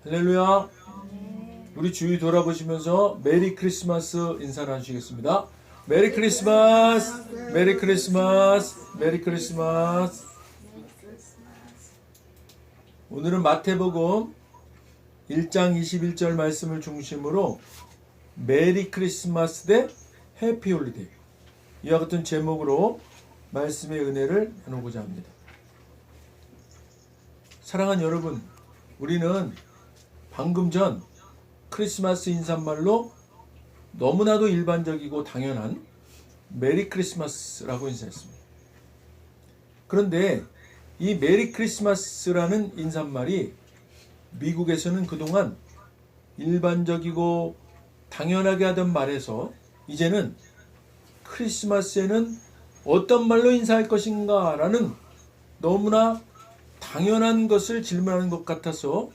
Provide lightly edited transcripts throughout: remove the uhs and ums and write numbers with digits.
할렐루야. 우리 주위 돌아보시면서 메리 크리스마스 인사를 하시겠습니다. 메리 크리스마스, 메리 크리스마스, 메리 크리스마스. 오늘은 마태복음 1장 21절 말씀을 중심으로 메리 크리스마스 대 해피 홀리데이, 이와 같은 제목으로 말씀의 은혜를 나누고자 합니다. 사랑하는 여러분, 우리는 방금 전 크리스마스 인사말로 너무나도 일반적이고 당연한 메리 크리스마스라고 인사했습니다. 그런데 이 메리 크리스마스라는 인사말이 미국에서는 그동안 일반적이고 당연하게 하던 말에서 이제는 크리스마스에는 어떤 말로 인사할 것인가 라는 너무나 당연한 것을 질문하는 것 같아서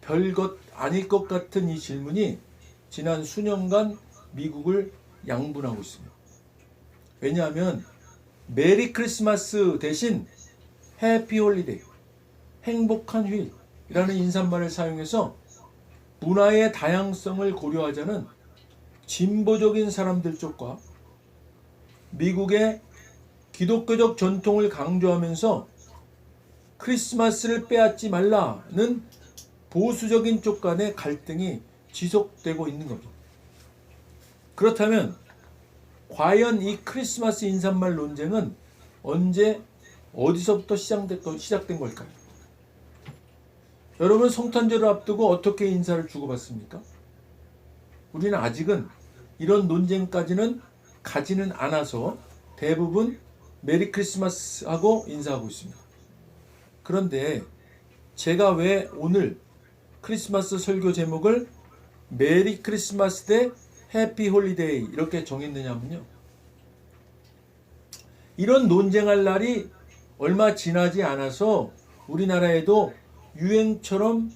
별것 아닐 것 같은 이 질문이 지난 수년간 미국을 양분하고 있습니다. 왜냐하면 메리 크리스마스 대신 해피 홀리데이, 행복한 휴일이라는 인사말을 사용해서 문화의 다양성을 고려하자는 진보적인 사람들 쪽과 미국의 기독교적 전통을 강조하면서 크리스마스를 빼앗지 말라는 보수적인 쪽 간의 갈등이 지속되고 있는 겁니다. 그렇다면 과연 이 크리스마스 인사말 논쟁은 언제 어디서부터 시작된 걸까요? 여러분, 성탄절을 앞두고 어떻게 인사를 주고받습니까? 우리는 아직은 이런 논쟁까지는 가지는 않아서 대부분 메리 크리스마스 하고 인사하고 있습니다. 그런데 제가 왜 오늘 크리스마스 설교 제목을 메리 크리스마스 대 해피 홀리데이 이렇게 정했느냐면요, 이런 논쟁할 날이 얼마 지나지 않아서 우리나라에도 유행처럼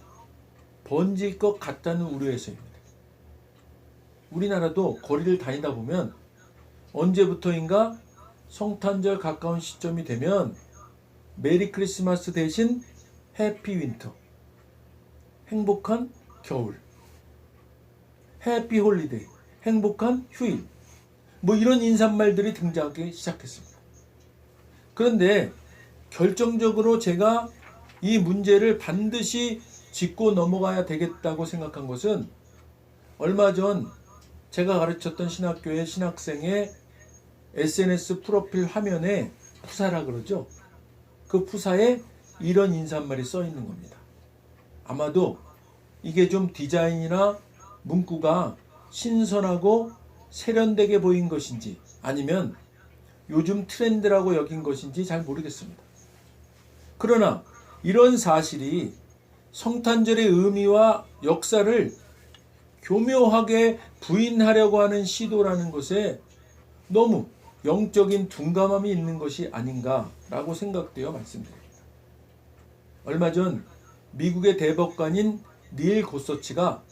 번질 것 같다는 우려에서입니다. 우리나라도 거리를 다니다 보면 언제부터인가 성탄절 가까운 시점이 되면 메리 크리스마스 대신 해피 윈터, 행복한 겨울, 해피 홀리데이, 행복한 휴일, 이런 인사말들이 등장하기 시작했습니다. 그런데 결정적으로 제가 이 문제를 반드시 짚고 넘어가야 되겠다고 생각한 것은 얼마 전 제가 가르쳤던 신학교의 신학생의 SNS 프로필 화면에 푸사라 그러죠. 그 푸사에 이런 인사말이 써 있는 겁니다. 아마도 이게 좀 디자인이나 문구가 신선하고 세련되게 보인 것인지 아니면 요즘 트렌드라고 여긴 것인지 잘 모르겠습니다. 그러나 이런 사실이 성탄절의 의미와 역사를 교묘하게 부인하려고 하는 시도라는 것에 너무 영적인 둔감함이 있는 것이 아닌가라고 생각되어 말씀드립니다. 얼마 전 미국의 대법관인 닐 고서치가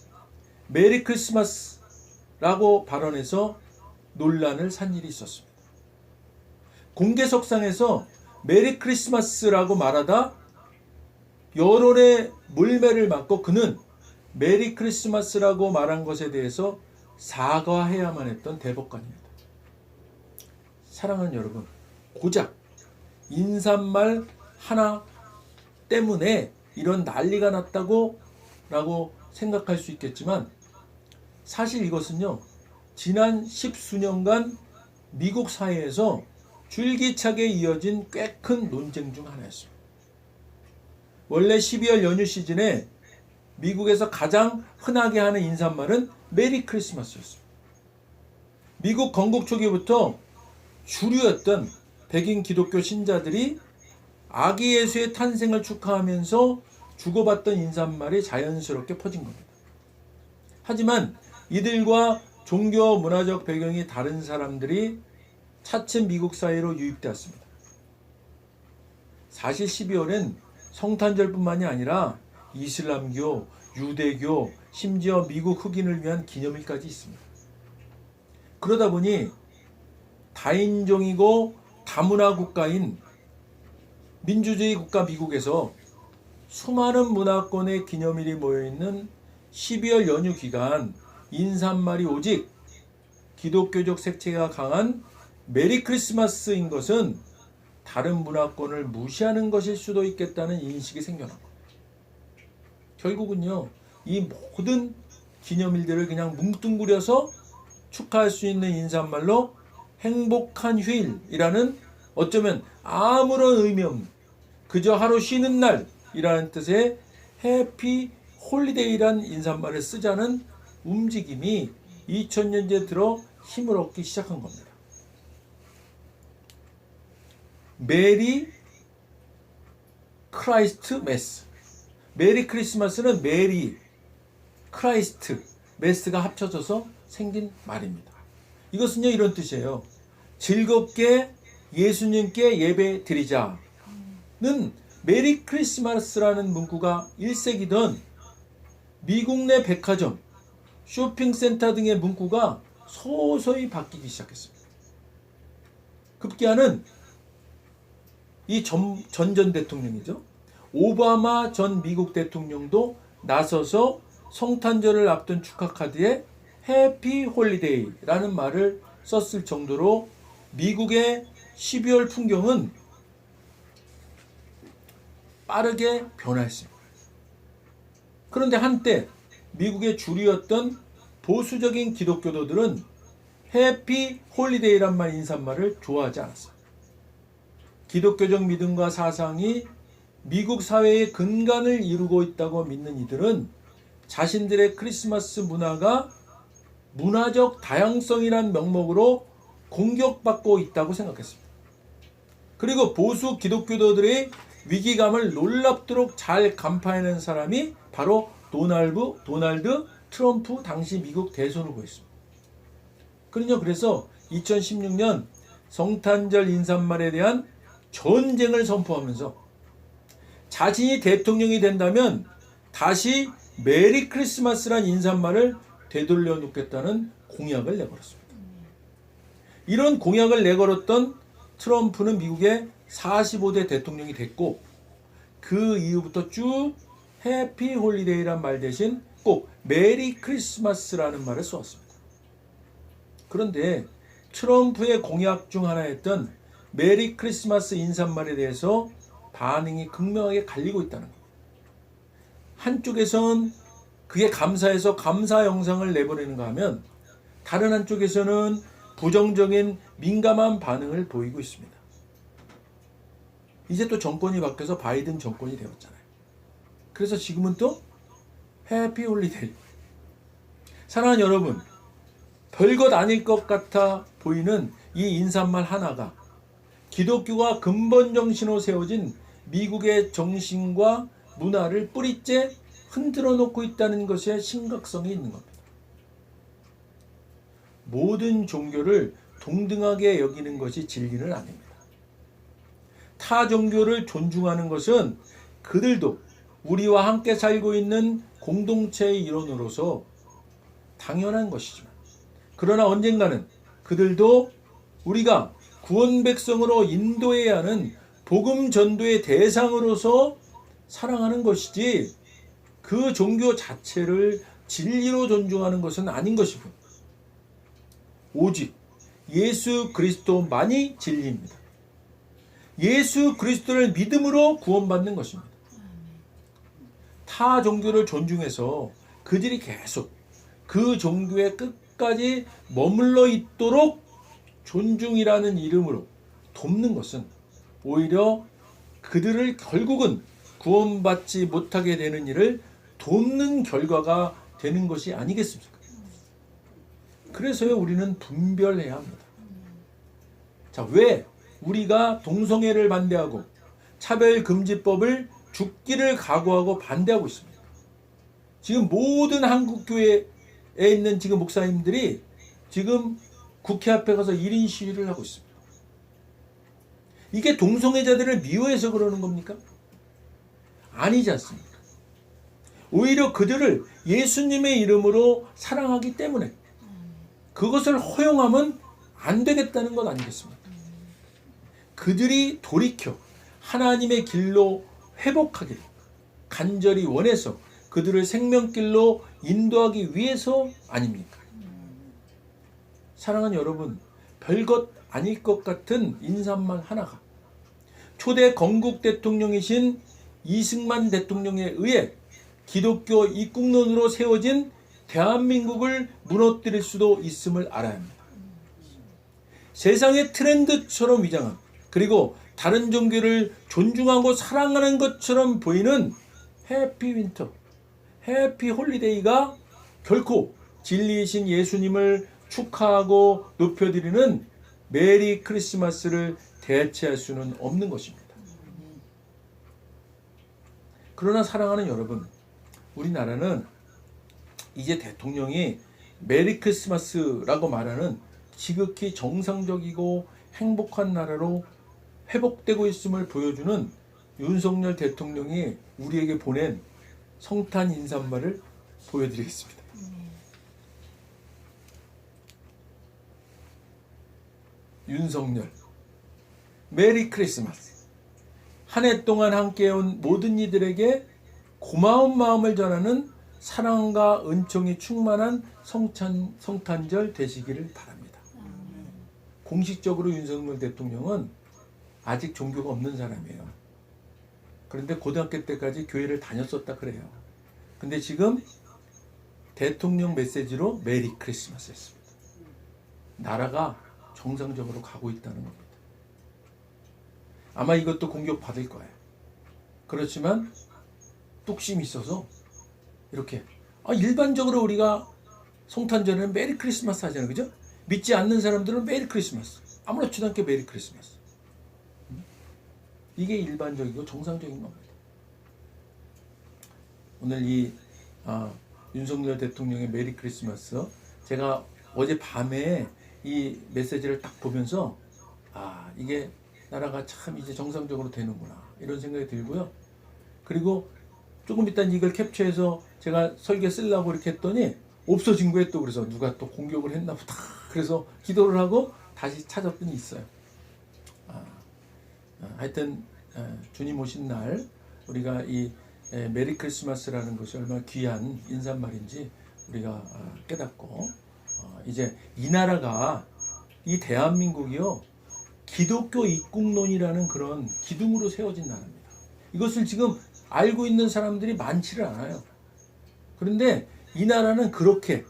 메리 크리스마스라고 발언해서 논란을 산 일이 있었습니다. 공개석상에서 메리 크리스마스라고 말하다 여론의 물매를 맞고 그는 메리 크리스마스라고 말한 것에 대해서 사과해야만 했던 대법관입니다. 사랑하는 여러분, 고작 인사말 하나 때문에 이런 난리가 났다고 라고 생각할 수 있겠지만 사실 이것은요, 지난 10수년간 미국 사회에서 줄기차게 이어진 꽤 큰 논쟁 중 하나였습니다. 원래 12월 연휴 시즌에 미국에서 가장 흔하게 하는 인사말은 메리 크리스마스였습니다. 미국 건국 초기부터 주류였던 백인 기독교 신자들이 아기 예수의 탄생을 축하하면서 주고받던 인사말이 자연스럽게 퍼진 겁니다. 하지만 이들과 종교 문화적 배경이 다른 사람들이 차츰 미국 사회로 유입되었습니다. 사실 12월엔 성탄절뿐만이 아니라 이슬람교, 유대교, 심지어 미국 흑인을 위한 기념일까지 있습니다. 그러다 보니 다인종이고 다문화 국가인 민주주의 국가 미국에서 수많은 문화권의 기념일이 모여있는 12월 연휴 기간 인사말이 오직 기독교적 색채가 강한 메리 크리스마스인 것은 다른 문화권을 무시하는 것일 수도 있겠다는 인식이 생겨난 겁니다. 결국은요, 이 모든 기념일들을 그냥 뭉뚱그려서 축하할 수 있는 인사말로 행복한 휴일이라는, 어쩌면 아무런 의미 없는 그저 하루 쉬는 날이라는 뜻의 해피 홀리데이란 인사말을 쓰자는 움직임이 2000년대 들어 힘을 얻기 시작한 겁니다. 메리 크라이스트 메스. 메리 크리스마스는 메리 크라이스트 메스가 합쳐져서 생긴 말입니다. 이것은요, 이런 뜻이에요. 즐겁게 예수님께 예배 드리자는 메리 크리스마스라는 문구가 1세기던 미국 내 백화점, 쇼핑센터 등의 문구가 서서히 바뀌기 시작했습니다. 급기야는 이 전 대통령이죠. 오바마 전 미국 대통령도 나서서 성탄절을 앞둔 축하 카드에 해피 홀리데이라는 말을 썼을 정도로 미국의 12월 풍경은 빠르게 변화했습니다. 그런데 한때 미국의 주류였던 보수적인 기독교도들은 해피 홀리데이란 말 인사말을 좋아하지 않았습니다. 기독교적 믿음과 사상이 미국 사회의 근간을 이루고 있다고 믿는 이들은 자신들의 크리스마스 문화가 문화적 다양성이란 명목으로 공격받고 있다고 생각했습니다. 그리고 보수 기독교도들의 위기감을 놀랍도록 잘 간파해낸 사람이 바로 도널드 트럼프 당시 미국 대선 후보였습니다. 그는요, 그래서 2016년 성탄절 인사말에 대한 전쟁을 선포하면서 자신이 대통령이 된다면 다시 메리 크리스마스란 인사말을 되돌려 놓겠다는 공약을 내걸었습니다. 이런 공약을 내걸었던 트럼프는 미국의 45대 대통령이 됐고, 그 이후부터 쭉 해피 홀리데이란 말 대신 꼭 메리 크리스마스라는 말을 써왔습니다. 그런데 트럼프의 공약 중 하나였던 메리 크리스마스 인사말에 대해서 반응이 극명하게 갈리고 있다는 겁니다. 한쪽에선 그게 감사해서 감사 영상을 내보내는가 하면, 다른 한쪽에서는 부정적인 민감한 반응을 보이고 있습니다. 이제 또 정권이 바뀌어서 바이든 정권이 되었잖아요. 그래서 지금은 또 해피 홀리데이. 사랑하는 여러분, 별것 아닐 것 같아 보이는 이 인사말 하나가 기독교가 근본 정신으로 세워진 미국의 정신과 문화를 뿌리째 흔들어 놓고 있다는 것에 심각성이 있는 겁니다. 모든 종교를 동등하게 여기는 것이 진리는 아닙니다. 타 종교를 존중하는 것은 그들도 우리와 함께 살고 있는 공동체의 일원으로서 당연한 것이지만, 그러나 언젠가는 그들도 우리가 구원 백성으로 인도해야 하는 복음 전도의 대상으로서 사랑하는 것이지, 그 종교 자체를 진리로 존중하는 것은 아닌 것이고, 오직 예수 그리스도만이 진리입니다. 예수 그리스도를 믿음으로 구원받는 것입니다. 타 종교를 존중해서 그들이 계속 그 종교의 끝까지 머물러 있도록 존중이라는 이름으로 돕는 것은 오히려 그들을 결국은 구원받지 못하게 되는 일을 돕는 결과가 되는 것이 아니겠습니까? 그래서요, 우리는 분별해야 합니다. 자, 왜 우리가 동성애를 반대하고 차별금지법을 죽기를 각오하고 반대하고 있습니다? 지금 모든 한국 교회에 있는 지금 목사님들이 지금 국회 앞에 가서 1인 시위를 하고 있습니다. 이게 동성애자들을 미워해서 그러는 겁니까? 아니지 않습니까? 오히려 그들을 예수님의 이름으로 사랑하기 때문에 그것을 허용하면 안 되겠다는 것 아니겠습니까? 그들이 돌이켜 하나님의 길로 회복하기를 간절히 원해서 그들을 생명길로 인도하기 위해서 아닙니까? 사랑하는 여러분, 별것 아닐 것 같은 인사말 하나가 초대 건국 대통령이신 이승만 대통령에 의해 기독교 입국론으로 세워진 대한민국을 무너뜨릴 수도 있음을 알아야 합니다. 세상의 트렌드처럼 위장한, 그리고 다른 종교를 존중하고 사랑하는 것처럼 보이는 해피 윈터, 해피 홀리데이가 결코 진리이신 예수님을 축하하고 높여드리는 메리 크리스마스를 대체할 수는 없는 것입니다. 그러나 사랑하는 여러분, 우리나라는 이제 대통령이 메리 크리스마스라고 말하는 지극히 정상적이고 행복한 나라로 회복되고 있음을 보여주는 윤석열 대통령이 우리에게 보낸 성탄 인사말을 보여드리겠습니다. 윤석열, 메리 크리스마스. 한 해 동안 함께해온 모든 이들에게 고마운 마음을 전하는 사랑과 은총이 충만한 성탄절 되시기를 바랍니다. 공식적으로 윤석열 대통령은 아직 종교가 없는 사람이에요. 그런데 고등학교 때까지 교회를 다녔었다 그래요. 근데 지금 대통령 메시지로 메리 크리스마스 했습니다. 나라가 정상적으로 가고 있다는 겁니다. 아마 이것도 공격받을 거예요. 그렇지만 뚝심이 있어서 이렇게 일반적으로 우리가 성탄절에는 메리 크리스마스 하잖아요. 그죠? 믿지 않는 사람들은 메리 크리스마스, 아무렇지도 않게 메리 크리스마스. 이게 일반적이고 정상적인 겁니다. 오늘 이 윤석열 대통령의 메리 크리스마스, 제가 어제 밤에 이 메시지를 딱 보면서 이게 나라가 참 이제 정상적으로 되는구나 이런 생각이 들고요. 그리고 조금 이따 이걸 캡처해서 제가 설계 쓰려고 이렇게 했더니 없어진 거예요. 또 그래서 누가 또 공격을 했나 보다. 그래서 기도를 하고 다시 찾았더니 있어요. 하여튼 주님 오신 날 우리가 이 메리 크리스마스라는 것이 얼마나 귀한 인사말인지 우리가 깨닫고 이제 이 나라가, 이 대한민국이요, 기독교 입국론이라는 그런 기둥으로 세워진 나라입니다. 이것을 지금 알고 있는 사람들이 많지를 않아요. 그런데 이 나라는 그렇게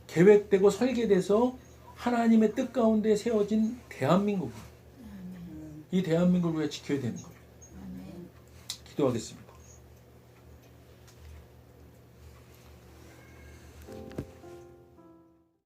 계획되고 설계돼서 하나님의 뜻 가운데 세워진 대한민국, 이 대한민국을 우리가 지켜야 되는 겁니다. 기도하겠습니다.